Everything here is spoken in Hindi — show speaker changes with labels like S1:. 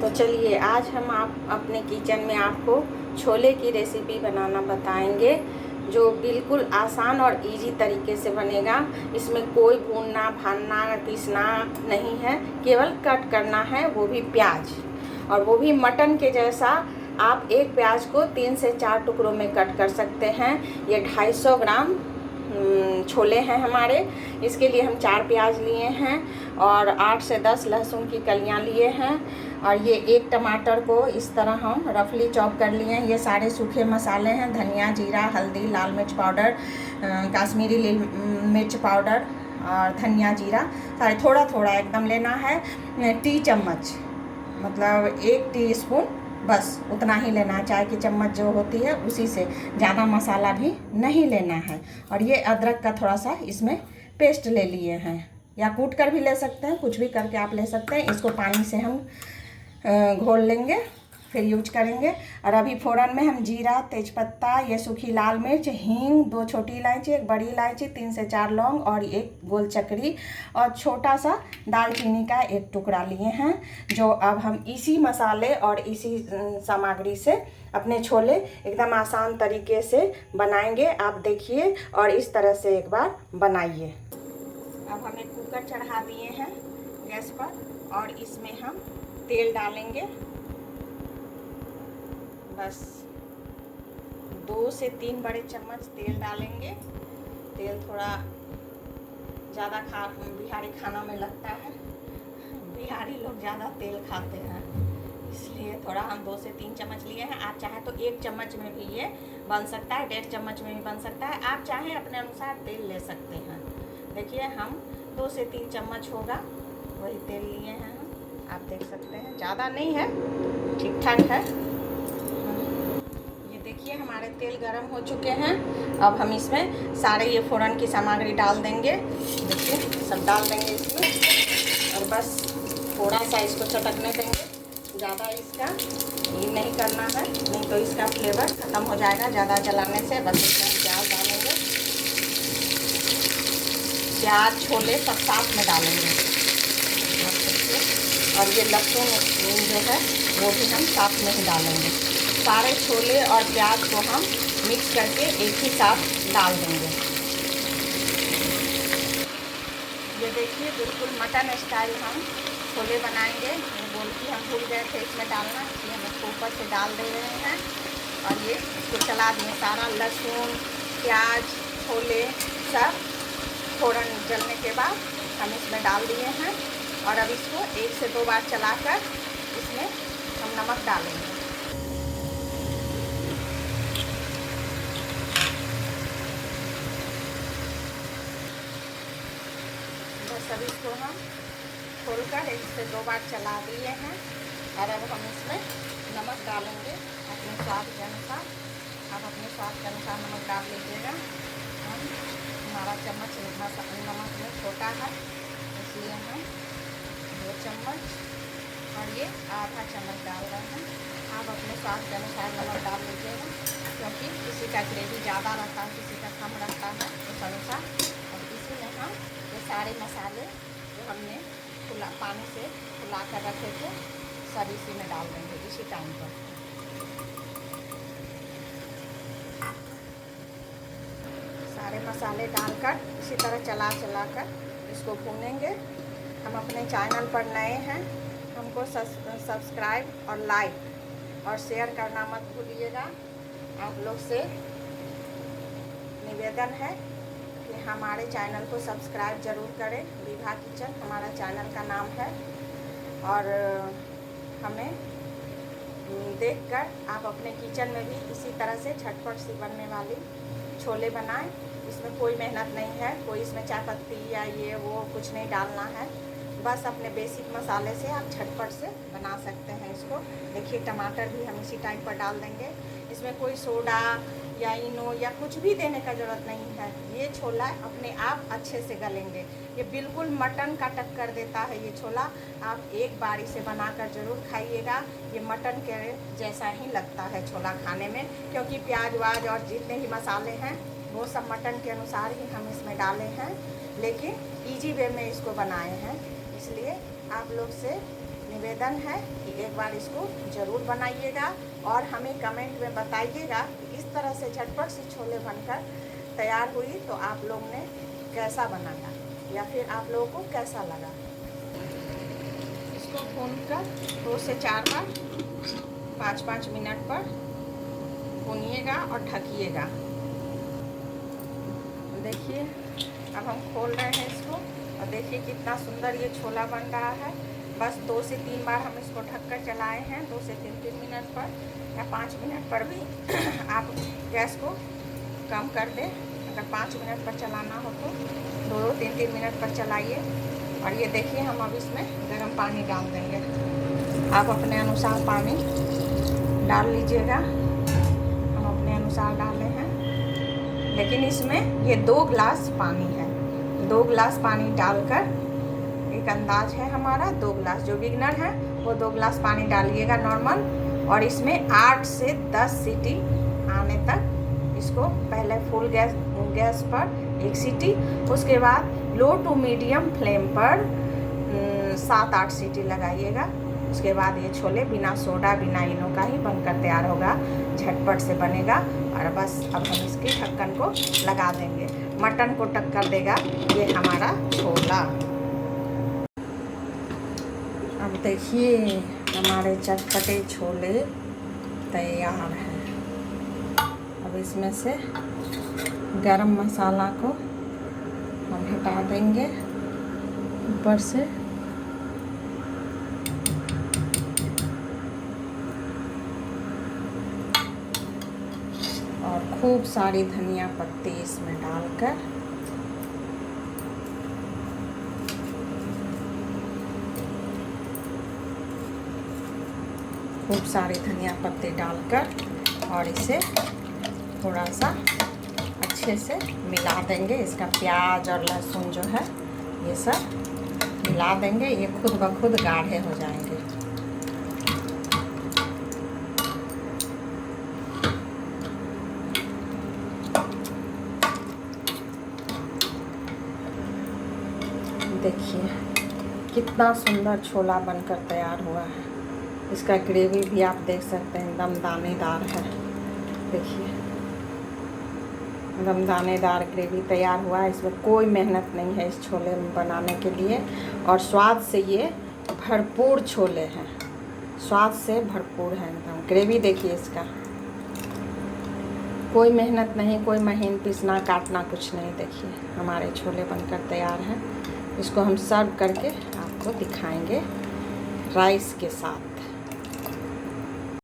S1: तो चलिए आज हम अपने किचन में आपको छोले की रेसिपी बनाना बताएंगे, जो बिल्कुल आसान और इजी तरीके से बनेगा। इसमें कोई भूनना भानना पीसना नहीं है, केवल कट करना है, वो भी प्याज, और वो भी मटन के जैसा। आप एक प्याज को 3 से 4 टुकड़ों में कट कर सकते हैं। ये 250 ग्राम छोले हैं हमारे। इसके लिए हम 4 प्याज लिए हैं और 8 से 10 लहसुन की कलियां लिए हैं, और ये 1 टमाटर को इस तरह हम रफली चॉप कर लिए हैं। ये सारे सूखे मसाले हैं: धनिया, जीरा, हल्दी, लाल मिर्च पाउडर, कश्मीरी लाल मिर्च पाउडर और धनिया जीरा सारे थोड़ा थोड़ा एकदम लेना है। टी चम्मच, मतलब 1 टीस्पून, बस उतना ही लेना है। चाय की चम्मच जो होती है उसी से, ज़्यादा मसाला भी नहीं लेना है। और ये अदरक का थोड़ा सा इसमें पेस्ट ले लिए हैं, या कूट कर भी ले सकते हैं, कुछ भी करके आप ले सकते हैं। इसको पानी से हम घोल लेंगे, फिर यूज करेंगे। और अभी फ़ौरन में हम जीरा, तेज़पत्ता, ये सूखी लाल मिर्च, हींग, 2 छोटी इलायची, 1 बड़ी इलायची, 3 से 4 लौंग और 1 गोल चक्री और छोटा सा दालचीनी का 1 टुकड़ा लिए हैं, जो अब हम इसी मसाले और इसी सामग्री से अपने छोले एकदम आसान तरीके से बनाएंगे। आप देखिए और इस तरह से एक बार बनाइए। अब हम एक कुकर चढ़ा दिए हैं गैस पर, और इसमें हम तेल डालेंगे। बस 2 से 3 बड़े चम्मच तेल डालेंगे। तेल थोड़ा ज़्यादा बिहारी खाना में लगता है, बिहारी लोग ज़्यादा तेल खाते हैं, इसलिए थोड़ा हम 2 से 3 चम्मच लिए हैं। आप चाहे तो 1 चम्मच में भी ये बन सकता है, 1.5 चम्मच में भी बन सकता है। आप चाहें अपने अनुसार तेल ले सकते हैं। देखिए हम 2 से 3 चम्मच होगा वही तेल लिए हैं हम, आप देख सकते हैं, ज़्यादा नहीं है, ठीक ठाक है। ये देखिए हमारे तेल गरम हो चुके हैं। अब हम इसमें सारे ये फ़ौरन की सामग्री डाल देंगे। देखिए सब डाल देंगे इसमें, और बस थोड़ा सा इसको चटकने देंगे। ज़्यादा इसका ये नहीं करना है, नहीं तो इसका फ्लेवर ख़त्म हो जाएगा ज़्यादा जलाने से। बस इसमें हम प्याज डालेंगे, प्याज छोले सब साथ में डालेंगे। और ये लहसुन जो है वो भी हम साथ में ही डालेंगे। सारे छोले और प्याज को हम मिक्स करके एक ही साथ डाल देंगे। ये देखिए बिल्कुल मटन स्टाइल हम छोले बनाएंगे। ये बोलती हम भूल गए थे इसमें डालना, इसलिए हम इसको ऊपर से डाल दे रहे हैं। और ये इसको चला दिए, सारा लहसुन, प्याज, छोले सब फ़ौरन जलने के बाद हम इसमें डाल दिए हैं। और अब इसको 1 से 2 बार चलाकर इसमें हम नमक डालेंगे। बस अब इसको हम खोलकर 1 से 2 बार चला दिए हैं। और अब हम इसमें नमक डालेंगे अपने स्वाद के अनुसार। आप अपने स्वाद के अनुसार नमक डाल लीजिएगा। हमारा चम्मच नमक में छोटा है, इसलिए हम 2 चम्मच और ये आधा चम्मच डाल रहे हैं। आप अपने स्वाद के अनुसार नमक डाल लीजिएगा, क्योंकि किसी का ग्रेवी ज़्यादा रहता है, किसी का कम रहता है, उस अनुसार। और इसी में हम ये सारे मसाले जो हमने पानी से फुला कर रखे थे सब इसी में डाल देंगे इसी टाइम पर। सारे मसाले डालकर इसी तरह चला कर इसको भूनेंगे। हम अपने चैनल पर नए हैं, हमको सब्सक्राइब और लाइक और शेयर करना मत भूलिएगा। आप लोग से निवेदन है कि हमारे चैनल को सब्सक्राइब ज़रूर करें। विभा किचन हमारा चैनल का नाम है, और हमें देखकर आप अपने किचन में भी इसी तरह से झटपट सी बनने वाली छोले बनाएं। इसमें कोई मेहनत नहीं है, कोई इसमें चाय पत्ती या ये वो कुछ नहीं डालना है। बस अपने बेसिक मसाले से आप झटपट से बना सकते हैं इसको। देखिए टमाटर भी हम इसी टाइम पर डाल देंगे। इसमें कोई सोडा या इनो या कुछ भी देने का ज़रूरत नहीं है। ये छोला अपने आप अच्छे से गलेंगे। ये बिल्कुल मटन का टक्कर देता है ये छोला। आप एक बारी से बनाकर ज़रूर खाइएगा। ये मटन के जैसा ही लगता है छोला खाने में, क्योंकि प्याज वाज और जितने भी मसाले हैं वो सब मटन के अनुसार ही हम इसमें डाले हैं, लेकिन इजी वे में इसको बनाए हैं। इसलिए आप लोग से निवेदन है कि एक बार इसको ज़रूर बनाइएगा और हमें कमेंट में बताइएगा कि इस तरह से झटपट से छोले बनकर तैयार हुई तो आप लोग ने कैसा बनाया या फिर आप लोगों को कैसा लगा। इसको भूनकर 2 से 4 बार 5-5 मिनट पर भूनिएगा और ढकिएगा। देखिए अब हम खोल रहे हैं इसको और देखिए कितना सुंदर ये छोला बन रहा है। बस 2 से 3 बार हम इसको ढककर चलाए हैं, 2 से 3 मिनट पर या 5 मिनट पर भी आप गैस को कम कर दें। अगर 5 मिनट पर चलाना हो तो 2-3 मिनट पर चलाइए। और ये देखिए हम अब इसमें गर्म पानी डाल देंगे। आप अपने अनुसार पानी डाल लीजिएगा, हम अपने अनुसार डाले हैं। लेकिन इसमें ये 2 गिलास पानी है, 2 गिलास पानी डालकर एक अंदाज है हमारा 2 गिलास। जो बिगनर है वो 2 गिलास पानी डालिएगा नॉर्मल। और इसमें 8 से 10 सीटी आने तक इसको पहले फुल गैस पर 1 सीटी, उसके बाद लो टू मीडियम फ्लेम पर 7-8 सीटी लगाइएगा। उसके बाद ये छोले बिना सोडा बिना इनो का ही बनकर तैयार होगा, झटपट से बनेगा। और बस अब हम इसके ढक्कन को लगा देंगे, मटन को टक्कर देगा ये हमारा छोला। अब देखिए हमारे चटपटे छोले तैयार हैं। अब इसमें से गरम मसाला को हम हटा देंगे ऊपर से। और खूब सारी धनिया पत्ती इसमें डालकर खूब सारी धनिया पत्ती डालकर और इसे थोड़ा सा अच्छे से मिला देंगे। इसका प्याज और लहसुन जो है ये सब मिला देंगे, ये खुद ब खुद गाढ़े हो जाएंगे। देखिए कितना सुंदर छोला बनकर तैयार हुआ है। इसका ग्रेवी भी आप देख सकते हैं, एकदम दानेदार है। देखिए एकदम दानेदार ग्रेवी तैयार हुआ है। इसमें कोई मेहनत नहीं है इस छोले बनाने के लिए। और स्वाद से ये भरपूर छोले हैं, स्वाद से भरपूर है एकदम। ग्रेवी देखिए इसका, कोई मेहनत नहीं, कोई महीन पीसना काटना कुछ नहीं। देखिए हमारे छोले बनकर तैयार हैं। इसको हम सर्व करके आपको दिखाएंगे राइस के साथ।